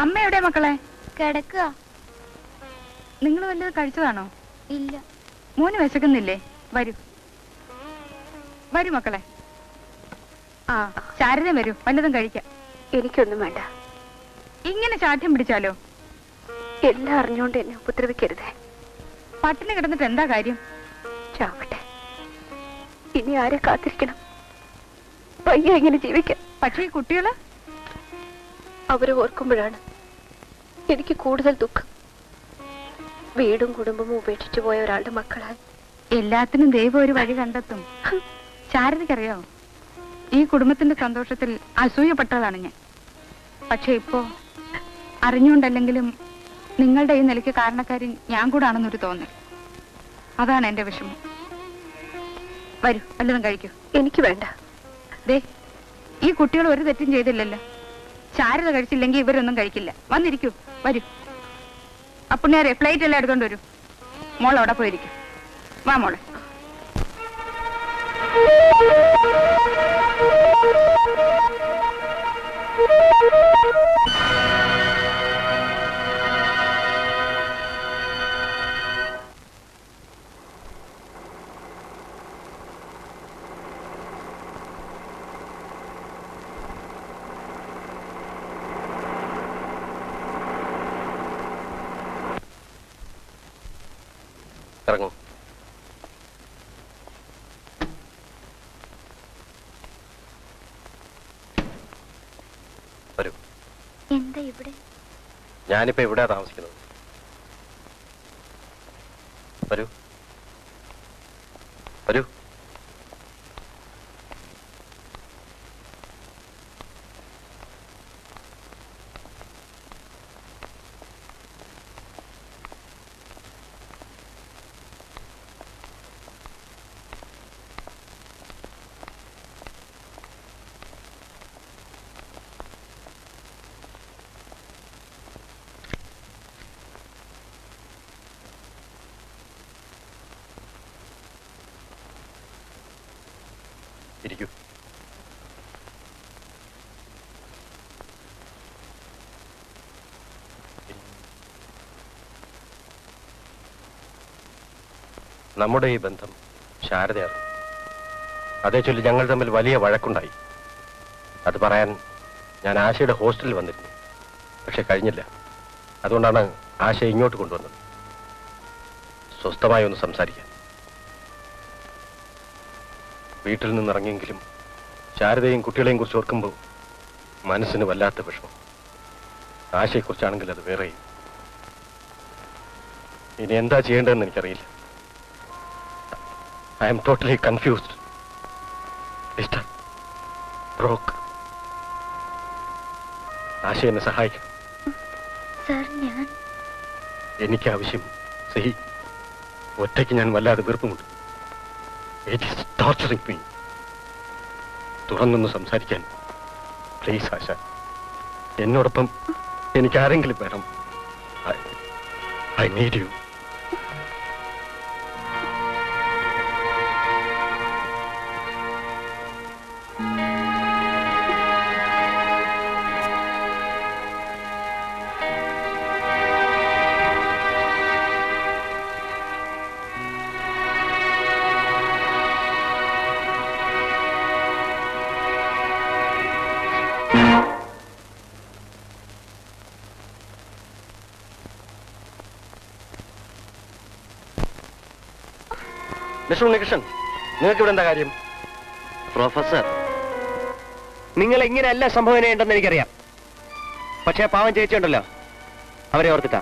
അമ്മ എവിടെ മക്കളെ? കിടക്കുക. നിങ്ങൾ വല്ലത് കഴിച്ചതാണോ? ഇല്ല. മോന് വിശക്കുന്നില്ലേ? വരൂ വരൂ മക്കളെ. ആ ശാരദ വരൂ, വല്ലതും കഴിക്കാം. എനിക്കൊന്നും വേണ്ട. ഇങ്ങനെ ശാഠ്യം പിടിച്ചാലോ? എല്ലാം അറിഞ്ഞുകൊണ്ട് എന്നെ ഉപദ്രവിക്കരുതേ. പട്ടിണി കിടന്നിട്ട് എന്താ കാര്യം? ചാവട്ടെ. ഇനി ആരെ കാത്തിരിക്കണം? പയ്യ ഇങ്ങനെ ജീവിക്കാം. പക്ഷേ ഈ കുട്ടികള്, അവരെ ഓർക്കുമ്പോഴാണ് എനിക്ക് കൂടുതൽ ദുഃഖം. വീടും കുടുംബവും ഉപേക്ഷിച്ചു പോയ ഒരാളുടെ മക്കളായി. എല്ലാത്തിനും ദൈവം ഒരു വഴി കണ്ടെത്തും. ശാരദയ്ക്കറിയാവോ, ഈ കുടുംബത്തിന്റെ സന്തോഷത്തിൽ അസൂയപ്പെട്ടതാണ് ഞാൻ. പക്ഷെ ഇപ്പോ അറിഞ്ഞുകൊണ്ടല്ലെങ്കിലും നിങ്ങളുടെ ഈ നിലയ്ക്ക് കാരണക്കാരി ഞാൻ കൂടാണെന്നൊരു തോന്നൽ. അതാണ് എന്റെ വിഷമം. വരൂ, വല്ലതും കഴിക്കൂ. എനിക്ക് വേണ്ട. ദേ, ഈ കുട്ടികൾ ഒരു തെറ്റും ചെയ്തില്ലല്ലോ. ശാരദ കഴിച്ചില്ലെങ്കിൽ ഇവരൊന്നും കഴിക്കില്ല. വന്നിരിക്കൂ, വരൂ. അപ്പുണ്ണിയാരെ പ്ലേറ്റ് എല്ലാം എടുത്തോണ്ട് വരൂ. മോൾ അവിടെ പോയിരിക്കും. വാ മോളെ. ഇറങ്ങൂ. വരൂ. എന്താ ഇവിടെ? ഞാനിപ്പോ എവിടെയാ താമസിക്കുന്നത്? വരൂ വരൂ. ഇരിക്കൂ. നമ്മുടെ ഈ ബന്ധം ശാരദയാണ്. അതേ ചൊല്ലി ഞങ്ങൾ തമ്മിൽ വലിയ വഴക്കുണ്ടായി. അത് പറയാൻ ഞാൻ ആശയുടെ ഹോസ്റ്റലിൽ വന്നിരുന്നു. പക്ഷെ കഴിഞ്ഞില്ല. അതുകൊണ്ടാണ് ആശയെ ഇങ്ങോട്ട് കൊണ്ടുവന്നത്. സ്വസ്ഥമായി ഒന്ന് സംസാരിക്കാൻ. വീട്ടിൽ നിന്നിറങ്ങിയെങ്കിലും ശാരദയും കുട്ടികളെയും കുറിച്ച് ഓർക്കുമ്പോൾ മനസ്സിന് വല്ലാത്ത വിഷമം. ആശയെക്കുറിച്ചാണെങ്കിൽ അത് വേറെയും. ഇനി എന്താ ചെയ്യേണ്ടതെന്ന് എനിക്കറിയില്ല. I am totally confused. Broke. Asha എന്നെ സഹായിക്കണം. എനിക്ക് ആവശ്യം സഹി. ഒറ്റയ്ക്ക് ഞാൻ വല്ലാതെ വെറുപ്പുമുണ്ട്. It is torturing me. തുറന്നൊന്ന് സംസാരിക്കാൻ പ്ലീസ് ആശ. എന്നോടൊപ്പം എനിക്ക് ആരെങ്കിലും വേണം. I need you. Mister Unnikrishnan, നിങ്ങൾക്ക് ഇവിടെ എന്താ കാര്യം? പ്രൊഫസർ, നിങ്ങൾ ഇങ്ങനെയല്ല സംഭവന ഉണ്ടെന്ന് എനിക്കറിയാം. പക്ഷേ പാവം ചേച്ചിയുണ്ടല്ലോ, അവരെ ഓർത്തിട്ടാ.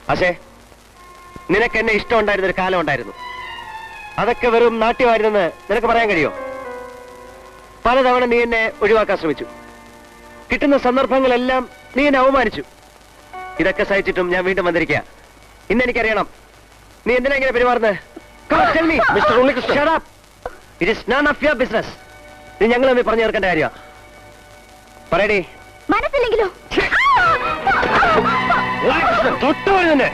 പക്ഷേ നിനക്ക് എന്നെ ഇഷ്ടമുണ്ടായിരുന്നൊരു കാലം ഉണ്ടായിരുന്നു. അതൊക്കെ വെറും നാട്യമായിരുന്നെന്ന് നിനക്ക് പറയാൻ കഴിയോ? പലതവണ നീ എന്നെ ഒഴിവാക്കാൻ ശ്രമിച്ചു. കിട്ടുന്ന സന്ദർഭങ്ങളെല്ലാം നീ എന്നെ അവമാനിച്ചു. ഇതൊക്കെ സഹിച്ചിട്ടും ഞാൻ വീണ്ടും വന്നിരിക്കുക. ഇന്നെനിക്കറിയണം നീ എന്തിനാ ഇങ്ങനെ പെരുമാറുന്നത്. Mister Unnikrishnan, Shut up. It is none of your business. നീ ഞങ്ങൾ തമ്മിൽ പറഞ്ഞു തീർക്കേണ്ട കാര്യമാണ്. പറയടി. മനസ്സില്ലെങ്കിലോ? തൊട്ടുവരുന്നെ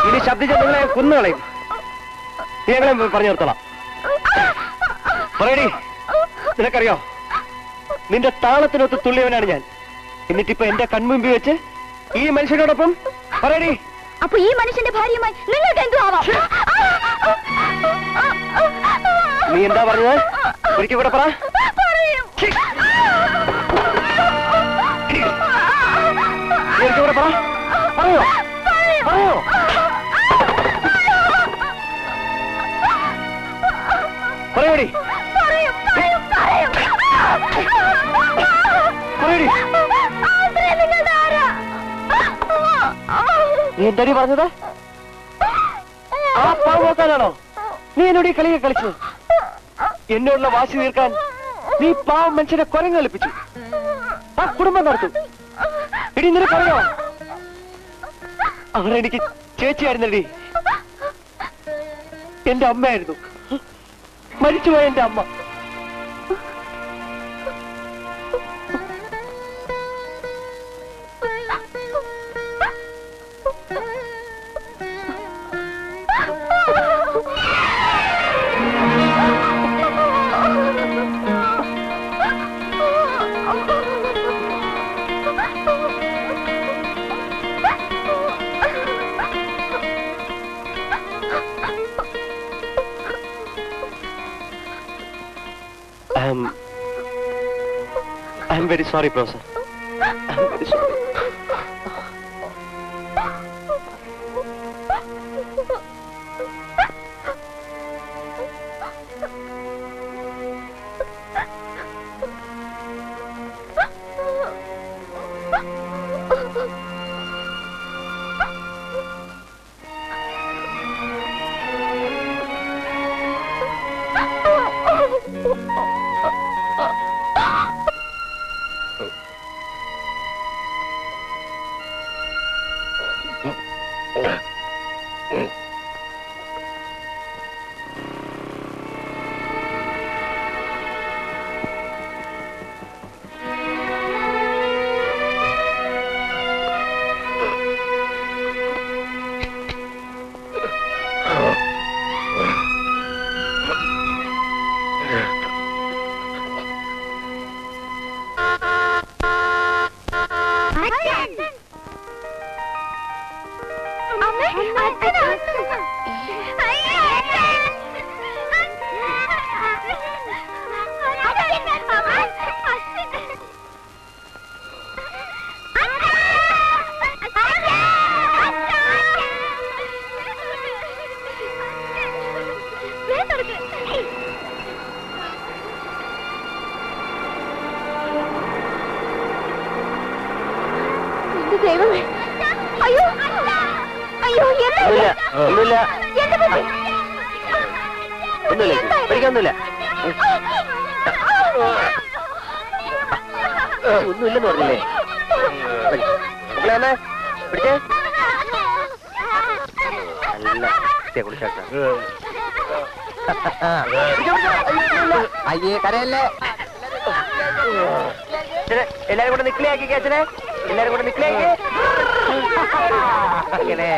ഇനി ശബ്ദിച്ച നിങ്ങളെ കുന്നുകളയും. നീ ഞങ്ങളെ പറഞ്ഞു നിർത്തണം. പറയടി. നിനക്കറിയോ, നിന്റെ താളത്തിനൊത്ത് തുള്ളിയവനാണ് ഞാൻ. എന്നിട്ടിപ്പോ എന്റെ കൺമുമ്പിൽ വെച്ച് ഈ മനുഷ്യനോടൊപ്പം പറയടി. അപ്പൊ ഈ മനുഷ്യന്റെ ഭാര്യയുമായി നിങ്ങൾക്ക് എന്തു ആവാം? നീ എന്താ പറഞ്ഞത്? ഒരിക്കൽ കൂടെ പറ. ഒരിക്കൽ കൂടെ പറ. പറയോ പറയോ? പറയോടി പറയടി. നീ എന്താടി പറഞ്ഞത്? ആ പാവം നോക്കാനാണോ നീ എന്നോട് ഈ കളിയെ കളിച്ചത്? എന്നോടുള്ള വാശി തീർക്കാൻ നീ പാവം മനുഷ്യനെ കുരങ്ങ് കളിപ്പിച്ചു. ആ കുടുംബം നടത്തും. എടി നിനക്ക് അറിയോ, അവരെനിക്ക് ചേച്ചിയായിരുന്നടി. എന്റെ അമ്മയായിരുന്നു, മരിച്ചുപോയ എന്റെ അമ്മ. I'm very sorry, Professor. I'm very sorry. ഒന്നുമില്ലെന്ന് പറഞ്ഞില്ലേ? അയ്യേ കരയല്ലേ. എല്ലാരും കൂടെ നിക്കളിയാക്കി അച്ഛനെ, എല്ലാരും കൂടെ നിക്കളിയാക്കി. അങ്ങനെ